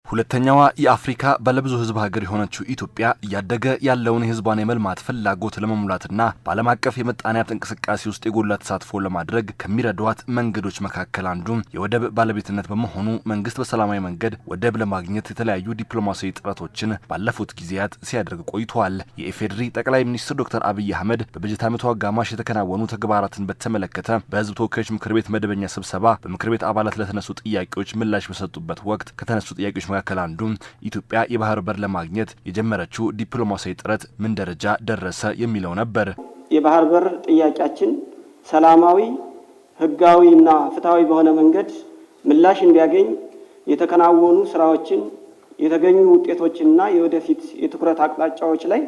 ሁለተኛዋ የአፍሪካ ባለብዙ ህዝብ ሀገር የሆነችው ኢትዮጵያ እያደገ ያለውን የህዝቧን የመልማት ፍላጎት ለመሙላትና በዓለም አቀፍ የምጣኔ ሀብት እንቅስቃሴ ውስጥ የጎላ ተሳትፎ ለማድረግ ከሚረዷት መንገዶች መካከል አንዱ የወደብ ባለቤትነት በመሆኑ መንግስት በሰላማዊ መንገድ ወደብ ለማግኘት የተለያዩ ዲፕሎማሲያዊ ጥረቶችን ባለፉት ጊዜያት ሲያደርግ ቆይቷል። የኢፌዴሪ ጠቅላይ ሚኒስትር ዶክተር አብይ አህመድ በበጀት ዓመቱ አጋማሽ የተከናወኑ ተግባራትን በተመለከተ በህዝብ ተወካዮች ምክር ቤት መደበኛ ስብሰባ በምክር ቤት አባላት ለተነሱ ጥያቄዎች ምላሽ በሰጡበት ወቅት ከተነሱ ጥያቄዎች መካከል አንዱ ኢትዮጵያ የባህር በር ለማግኘት የጀመረችው ዲፕሎማሲያዊ ጥረት ምን ደረጃ ደረሰ የሚለው ነበር። የባህር በር ጥያቄያችን ሰላማዊ፣ ህጋዊና ፍትሃዊ በሆነ መንገድ ምላሽ እንዲያገኝ የተከናወኑ ስራዎችን፣ የተገኙ ውጤቶችንና የወደፊት የትኩረት አቅጣጫዎች ላይ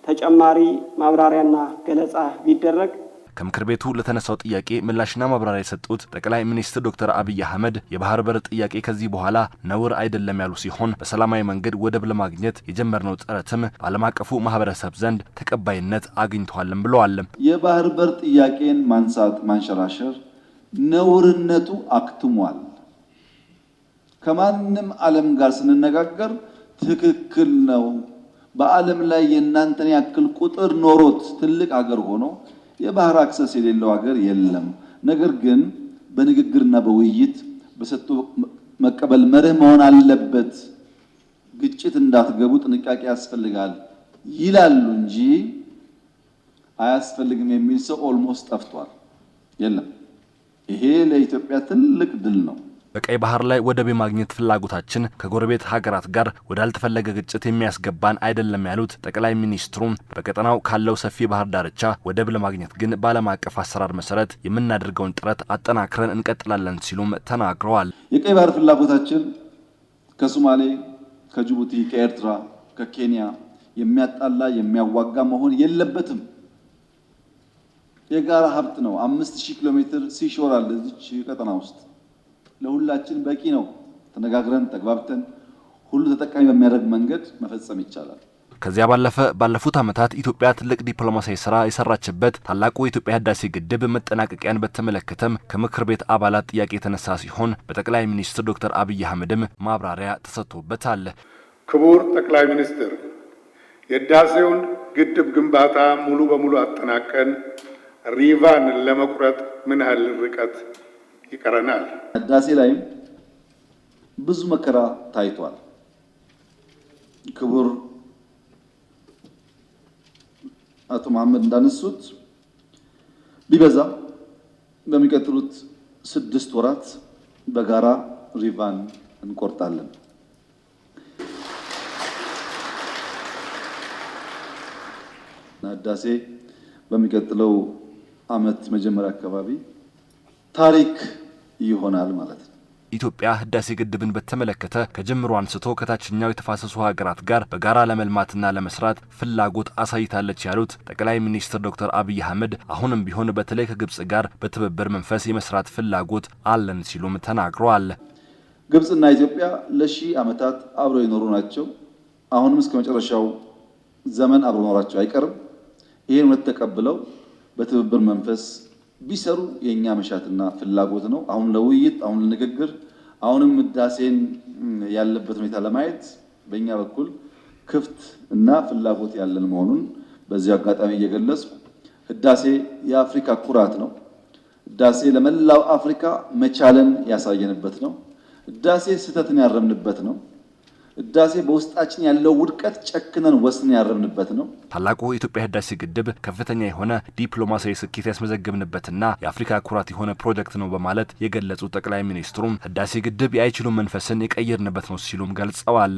ተጨማሪ ማብራሪያና ገለጻ ቢደረግ። ከምክር ቤቱ ለተነሳው ጥያቄ ምላሽና ማብራሪያ የሰጡት ጠቅላይ ሚኒስትር ዶክተር አብይ አህመድ የባህር በር ጥያቄ ከዚህ በኋላ ነውር አይደለም ያሉ ሲሆን በሰላማዊ መንገድ ወደብ ለማግኘት የጀመርነው ጥረትም በዓለም አቀፉ ማህበረሰብ ዘንድ ተቀባይነት አግኝቷልም ብለዋል። የባህር በር ጥያቄን ማንሳት ማንሸራሸር ነውርነቱ አክትሟል። ከማንም ዓለም ጋር ስንነጋገር ትክክል ነው። በዓለም ላይ የእናንተን ያክል ቁጥር ኖሮት ትልቅ አገር ሆኖ የባህር አክሰስ የሌለው ሀገር የለም። ነገር ግን በንግግርና በውይይት በሰጡ መቀበል መርህ መሆን አለበት። ግጭት እንዳትገቡ ጥንቃቄ ያስፈልጋል ይላሉ እንጂ አያስፈልግም የሚል ሰው ኦልሞስት ጠፍቷል። የለም። ይሄ ለኢትዮጵያ ትልቅ ድል ነው። በቀይ ባህር ላይ ወደብ የማግኘት ፍላጎታችን ከጎረቤት ሀገራት ጋር ወዳልተፈለገ ግጭት የሚያስገባን አይደለም ያሉት ጠቅላይ ሚኒስትሩ በቀጠናው ካለው ሰፊ ባህር ዳርቻ ወደብ ለማግኘት ግን በዓለም አቀፍ አሰራር መሰረት የምናደርገውን ጥረት አጠናክረን እንቀጥላለን ሲሉም ተናግረዋል። የቀይ ባህር ፍላጎታችን ከሶማሌ፣ ከጅቡቲ፣ ከኤርትራ፣ ከኬንያ የሚያጣላ የሚያዋጋ መሆን የለበትም። የጋራ ሀብት ነው። 5000 ኪሎ ሜትር ሲሾር አለ እዚች ቀጠና ውስጥ ለሁላችን በቂ ነው። ተነጋግረን ተግባብተን ሁሉ ተጠቃሚ በሚያደርግ መንገድ መፈጸም ይቻላል። ከዚያ ባለፈ ባለፉት ዓመታት ኢትዮጵያ ትልቅ ዲፕሎማሲያዊ ስራ የሰራችበት ታላቁ የኢትዮጵያ ህዳሴ ግድብ መጠናቀቂያን በተመለከተም ከምክር ቤት አባላት ጥያቄ የተነሳ ሲሆን በጠቅላይ ሚኒስትር ዶክተር አብይ አህመድም ማብራሪያ ተሰጥቶበታል። ክቡር ጠቅላይ ሚኒስትር፣ የህዳሴውን ግድብ ግንባታ ሙሉ በሙሉ አጠናቀን ሪቫን ለመቁረጥ ምን ያህል ርቀት ይቀረናል? ህዳሴ ላይም ብዙ መከራ ታይቷል። ክቡር አቶ መሐመድ እንዳነሱት ቢበዛ በሚቀጥሉት 6 ወራት በጋራ ሪቫን እንቆርጣለን። ህዳሴ በሚቀጥለው ዓመት መጀመሪያ አካባቢ ታሪክ ይሆናል ማለት ነው። ኢትዮጵያ ህዳሴ ግድብን በተመለከተ ከጀምሮ አንስቶ ከታችኛው የተፋሰሱ ሀገራት ጋር በጋራ ለመልማትና ለመስራት ፍላጎት አሳይታለች ያሉት ጠቅላይ ሚኒስትር ዶክተር አብይ አህመድ አሁንም ቢሆን በተለይ ከግብጽ ጋር በትብብር መንፈስ የመስራት ፍላጎት አለን ሲሉም ተናግረዋል። ግብጽና ኢትዮጵያ ለሺህ ዓመታት አብረው የኖሩ ናቸው። አሁንም እስከ መጨረሻው ዘመን አብረው ኖራቸው አይቀርም። ይሄን ወጥ ተቀብለው በትብብር መንፈስ ቢሰሩ የኛ መሻትና ፍላጎት ነው። አሁን ለውይይት፣ አሁን ለንግግር፣ አሁንም ህዳሴን ያለበት ሁኔታ ለማየት በእኛ በኩል ክፍት እና ፍላጎት ያለን መሆኑን በዚህ አጋጣሚ እየገለጽኩ ህዳሴ የአፍሪካ ኩራት ነው። ህዳሴ ለመላው አፍሪካ መቻለን ያሳየንበት ነው። ህዳሴ ስህተትን ያረምንበት ነው። ህዳሴ በውስጣችን ያለው ውድቀት ጨክነን ወስነን ያረምንበት ነው። ታላቁ የኢትዮጵያ ህዳሴ ግድብ ከፍተኛ የሆነ ዲፕሎማሲያዊ ስኬት ያስመዘገብንበትና የአፍሪካ ኩራት የሆነ ፕሮጀክት ነው በማለት የገለጹት ጠቅላይ ሚኒስትሩም ህዳሴ ግድብ የአይችሉም መንፈስን የቀየርንበት ነው ሲሉም ገልጸዋል።